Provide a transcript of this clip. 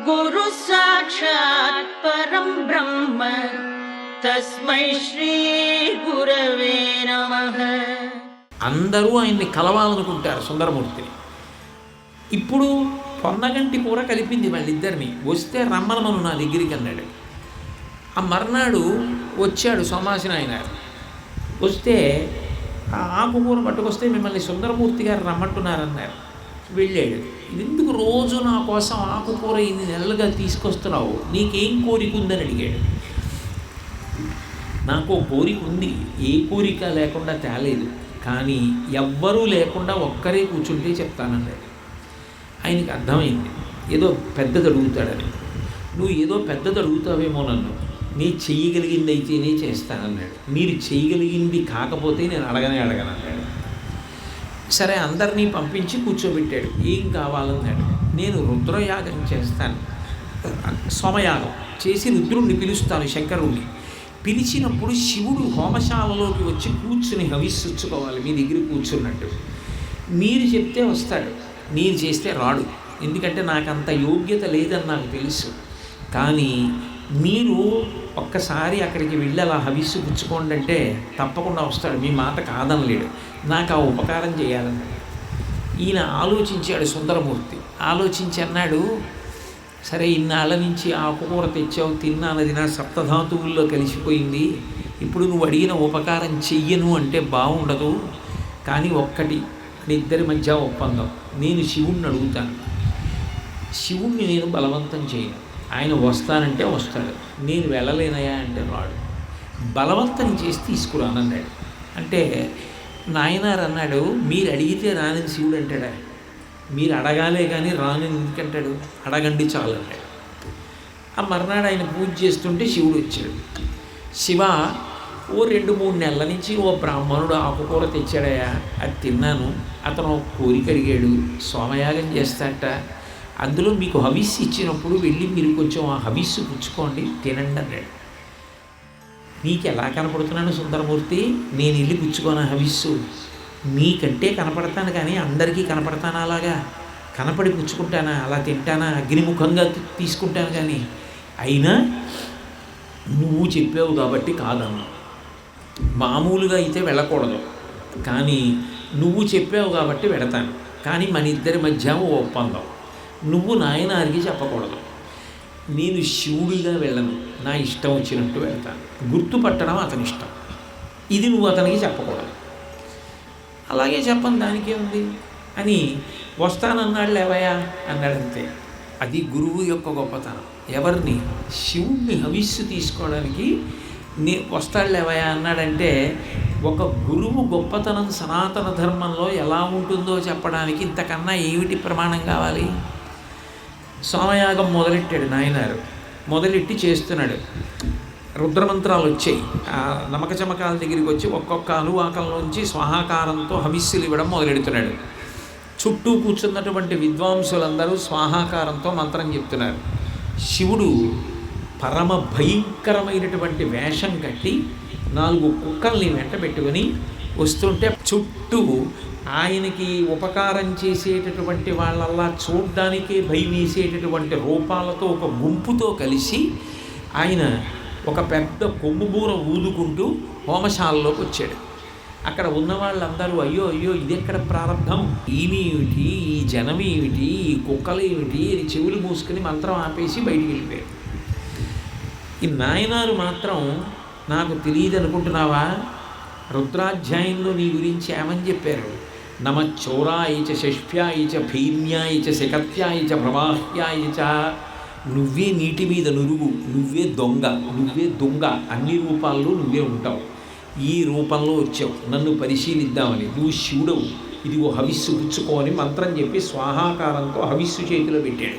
గురు సాక్షాత్ పరం బ్రహ్మ తస్మై శ్రీ గురవే నమః. అందరూ ఆయన్ని కలవాలనుకుంటారు సుందరమూర్తిని. ఇప్పుడు పొన్నగంటి కూర కలిపింది వాళ్ళిద్దరిని. వస్తే రమ్మనమను నా దగ్గరికి అన్నాడు. ఆ మర్నాడు వచ్చాడు సోమాసి నాయన. వస్తే ఆ ఆకుకూర పట్టుకొస్తే మిమ్మల్ని సుందరమూర్తి గారు రమ్మంటున్నారన్నారు. వెళ్ళాడు. ఎందుకు రోజు నా కోసం ఆకుకూర ఇన్ని నెలలుగా తీసుకొస్తున్నావు, నీకేం కోరిక ఉందని అడిగాడు. నాకు కోరిక ఉంది, ఏ కోరిక లేకుండా తేలేదు, కానీ ఎవ్వరూ లేకుండా ఒక్కరే కూర్చుంటే చెప్తానన్నాడు. ఆయనకి అర్థమైంది ఏదో పెద్దది అడుగుతాడని. నువ్వు ఏదో పెద్దది అడుగుతావేమో, నన్ను నీ చెయ్యగలిగింది అయితేనే చేస్తానన్నాడు. మీరు చేయగలిగింది కాకపోతే నేను అడగనన్నాడు. సరే అందరినీ పంపించి కూర్చోబెట్టాడు. ఏం కావాలన్నాడు. నేను రుద్రయాగం చేస్తాను, సోమయాగం చేసి రుద్రుణ్ణి పిలుస్తాను, శంకరుణ్ణి పిలిచినప్పుడు శివుడు హోమశాలలోకి వచ్చి కూర్చుని హవిస్సుచ్చుకోవాలి మీ దగ్గర కూర్చున్నట్టు. మీరు చెప్తే వస్తాడు, నేను చేస్తే రాడు. ఎందుకంటే నాకంత యోగ్యత లేదని నాకు తెలుసు. కానీ మీరు ఒక్కసారి అక్కడికి వెళ్ళి అలా హవిస్సు పుచ్చుకోండి అంటే తప్పకుండా వస్తాడు, మీ మాట కాదనలేడు. నాకు ఆ ఉపకారం చేయాలన్నాడు. ఈయన ఆలోచించాడు సుందరమూర్తి. ఆలోచించి అన్నాడు, సరే ఇన్నాళ్ళ నుంచి ఆకుకూర తెచ్చావు, తిన్నానది నా సప్తధాతువుల్లో కలిసిపోయింది. ఇప్పుడు నువ్వు అడిగిన ఉపకారం చెయ్యను అంటే బాగుండదు. కానీ ఒక్కటి, ఇద్దరి మధ్య ఒప్పందం, నేను శివుణ్ణి అడుగుతాను. శివుణ్ణి నేను బలవంతం చేయను. ఆయన వస్తానంటే వస్తాడు, నేను వెళ్ళలేనయా అంటే రాడు. బలవంతం చేసి తీసుకురానన్నాడు. అంటే నాయనారు అన్నాడు, మీరు అడిగితే రానని శివుడు అంటాడా? మీరు అడగాలే కానీ రాను ఎందుకంటాడు? అడగండి చాలు అన్నాడు. ఆ మర్నాడు ఆయన పూజ చేస్తుంటే శివుడు వచ్చాడు. శివ, ఓ 2-3 నెలల నుంచి ఓ బ్రాహ్మణుడు ఆకుకూర తెచ్చాడయా, అది తిన్నాను. అతను కోరిక అడిగాడు, సోమయాగం చేస్తాట. అందులో మీకు హవిస్సు ఇచ్చినప్పుడు వెళ్ళి మీరు కొంచెం ఆ హవిస్సు పుచ్చుకోండి, తినండి అన్నాడు. నీకు ఎలా కనపడుతున్నాను సుందరమూర్తి? నేను వెళ్ళి పుచ్చుకోనా హవిస్సు? నీకంటే కనపడతాను కానీ అందరికీ కనపడతానా? అలాగా కనపడి పుచ్చుకుంటానా? అలా తింటానా? అగ్నిముఖంగా తీసుకుంటాను. కానీ అయినా నువ్వు చెప్పావు కాబట్టి కాదన్నా. మామూలుగా అయితే వెళ్ళకూడదు, కానీ నువ్వు చెప్పావు కాబట్టి వెడతాను. కానీ మన ఇద్దరి మధ్య ఒప్పందం, నువ్వు నాయనారికి చెప్పకూడదు. నేను శివుడిగా వెళ్ళను, నా ఇష్టం వచ్చినట్టు వెళ్తాను. గుర్తుపట్టడం అతని ఇష్టం, ఇది నువ్వు అతనికి చెప్పకూడదు. అలాగే చెప్పను, దానికే ఉంది అని వస్తానన్నాడు. లేవయా అన్నాడంతే. అది గురువు యొక్క గొప్పతనం. ఎవరిని? శివుణ్ణి హవిస్సు తీసుకోవడానికి వస్తాడు లేవయా అన్నాడంటే ఒక గురువు గొప్పతనం సనాతన ధర్మంలో ఎలా ఉంటుందో చెప్పడానికి ఇంతకన్నా ఏమిటి ప్రమాణం కావాలి? సోమయాగం మొదలెట్టాడు నాయనారు. మొదలెట్టి చేస్తున్నాడు. రుద్రమంత్రాలు వచ్చాయి. ఆ నమక చమకాల దగ్గరికి వచ్చి ఒక్కొక్క అనువాకంలోంచి స్వాహాకారంతో హవిస్సులు ఇవ్వడం మొదలెడుతున్నాడు. చుట్టూ కూర్చున్నటువంటి విద్వాంసులందరూ స్వాహాకారంతో మంత్రం చెప్తున్నారు. శివుడు పరమ భయంకరమైనటువంటి వేషం కట్టి 4 కుక్కల్ని వెంట పెట్టుకొని వస్తుంటే చుట్టూ ఆయనకి ఉపకారం చేసేటటువంటి వాళ్ళల్లా చూడ్డానికే భయం వేసేటటువంటి రూపాలతో ఒక గుంపుతో కలిసి ఆయన ఒక పెద్ద కొమ్ముబూర ఊదుకుంటూ హోమశాలలోకి వచ్చాడు. అక్కడ ఉన్న వాళ్ళందరూ అయ్యో అయ్యో ఇదెక్కడ ప్రారంభం, ఈమె ఏమిటి, ఈ జనం ఏమిటి, ఈ కుక్కలు ఏమిటి అని చెవులు మూసుకుని మంత్రం ఆపేసి బయటికి వెళ్ళిపోయాడు. ఈ నాయనారు మాత్రం నాకు తెలియదు అనుకుంటున్నావా? రుద్రాధ్యాయంలో నీ గురించి ఏమని చెప్పారు? నమచ్చోరాయ చ షష్ఫ్యాయ చ భైర్మ్యాయ చ శకత్యాయ చ ప్రవాహ్యాయ చ. నువ్వే నీటి మీద నురుగు, నువ్వే దొంగ, నువ్వే దొంగ, అన్ని రూపాల్లో నువ్వే ఉంటావు. ఈ రూపంలో వచ్చావు నన్ను పరిశీలిద్దామని. నువ్వు శివుడవు, ఇదిగో హవిస్సు పుచ్చుకోని మంత్రం చెప్పి స్వాహాకారంతో హవిస్సు చేతిలో పెట్టాడు.